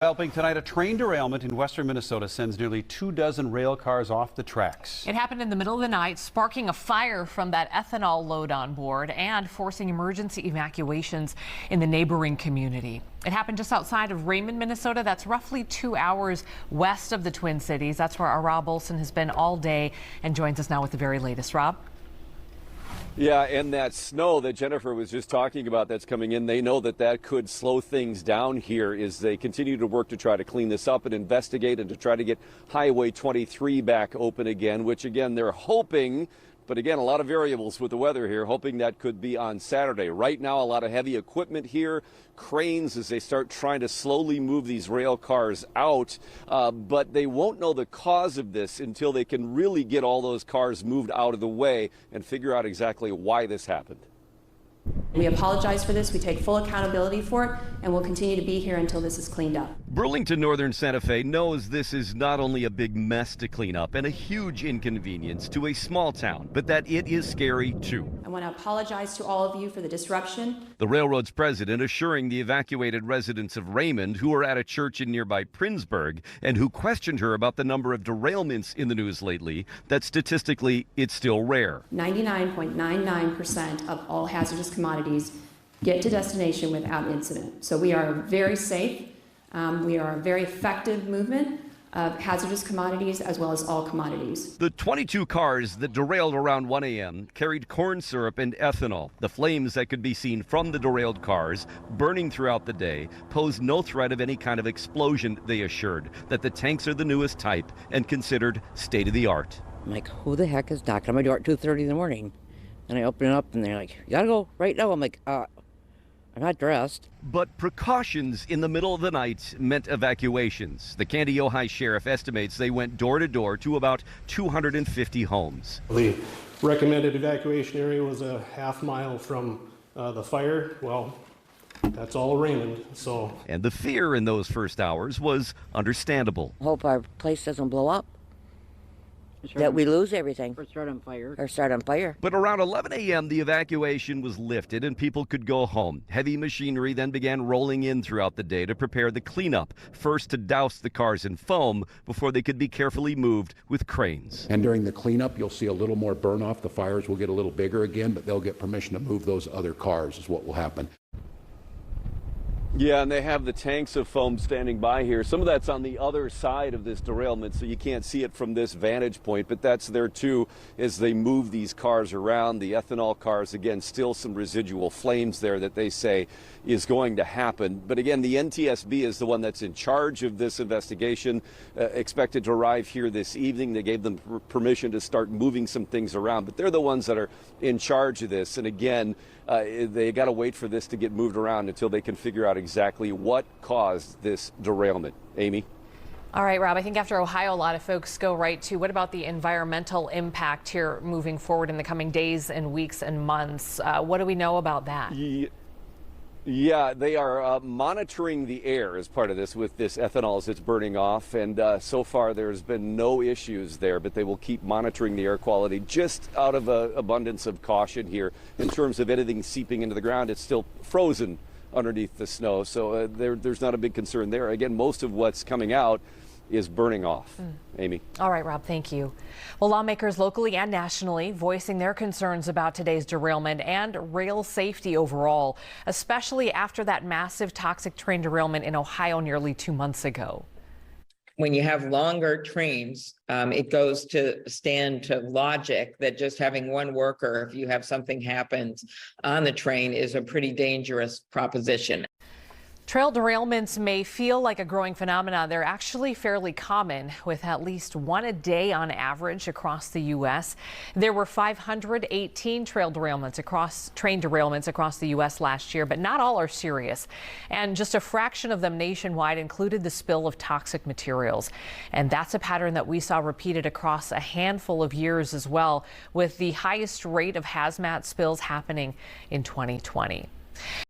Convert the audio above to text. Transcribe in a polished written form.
Helping tonight, a train derailment in western Minnesota sends nearly 24 rail cars off the tracks. It happened in the middle of the night, sparking a fire from that ethanol load on board and forcing emergency evacuations in the neighboring community. It happened just outside of Raymond, Minnesota. That's roughly 2 hours west of the Twin Cities. That's where our Rob Olson has been all day and joins us now with the very latest. Rob? Yeah, and that snow that Jennifer was just talking about that's coming in, they know that that could slow things down here as they continue to work to try to clean this up and investigate and to try to get Highway 23 back open again, which again, they're hoping, but again, a lot of variables with the weather here, hoping that could be on Saturday. Right now, a lot of heavy equipment here, cranes as they start trying to slowly move these rail cars out, but they won't know the cause of this until they can really get all those cars moved out of the way and figure out exactly why this happened. We apologize for this. We take full accountability for it, and we'll continue to be here until this is cleaned up. Burlington Northern Santa Fe knows this is not only a big mess to clean up and a huge inconvenience to a small town, but that it is scary too. I want to apologize to all of you for the disruption. The railroad's president assuring the evacuated residents of Raymond who were at a church in nearby Princeburg and who questioned her about the number of derailments in the news lately that statistically it's still rare. 99.99% of all hazardous commodities get to destination without incident. So we are very safe. We are a very effective movement of hazardous commodities as well as all commodities. The 22 cars that derailed around 1 a.m. carried corn syrup and ethanol. The flames that could be seen from the derailed cars burning throughout the day pose no threat of any kind of explosion, they assured, that the tanks are the newest type and considered state-of-the-art. I'm like, who the heck is knocking on my door at 2:30 in the morning? And I open it up and they're like, you gotta go right now. I'm like, I'm not dressed. But precautions in the middle of the night meant evacuations. The Candy Ojai Sheriff estimates they went door to door to about 250 homes. The recommended evacuation area was a half-mile from the fire. Well, that's all Raymond, so. And the fear in those first hours was understandable. Hope our place doesn't blow up. That we lose everything. Or start on fire. But around 11 a.m., the evacuation was lifted and people could go home. Heavy machinery then began rolling in throughout the day to prepare the cleanup, first to douse the cars in foam before they could be carefully moved with cranes. And during the cleanup, you'll see a little more burn off. The fires will get a little bigger again, but they'll get permission to move those other cars is what will happen. Yeah, and they have the tanks of foam standing by here. Some of that's on the other side of this derailment, so you can't see it from this vantage point, but that's there too as they move these cars around. The ethanol cars, again, still some residual flames there that they say is going to happen. But again, the NTSB is the one that's in charge of this investigation, expected to arrive here this evening. They gave them permission to start moving some things around, but they're the ones that are in charge of this. And again, they got to wait for this to get moved around until they can figure out exactly what caused this derailment. Amy? All right, Rob, I think after Ohio, a lot of folks go right to what about the environmental impact here moving forward in the coming days and weeks and months? What do we know about that? Yeah, they are monitoring the air as part of this with this ethanol as it's burning off. And so far, there's been no issues there, but they will keep monitoring the air quality just out of an abundance of caution here. In terms of anything seeping into the ground, it's still frozen underneath the snow. So there's not a big concern there. Again, most of what's coming out is burning off. Amy. All right, Rob, thank you. Well, lawmakers locally and nationally voicing their concerns about today's derailment and rail safety overall, especially after that massive toxic train derailment in Ohio nearly 2 months ago. When you have longer trains, it goes to stand to logic that just having one worker, if you have something happens on the train, is a pretty dangerous proposition. Trail derailments may feel like a growing phenomenon. They're actually fairly common, with at least one a day on average across the U.S. There were 518 train derailments across the U.S. last year, but not all are serious. And just a fraction of them nationwide included the spill of toxic materials. And that's a pattern that we saw repeated across a handful of years as well, with the highest rate of hazmat spills happening in 2020.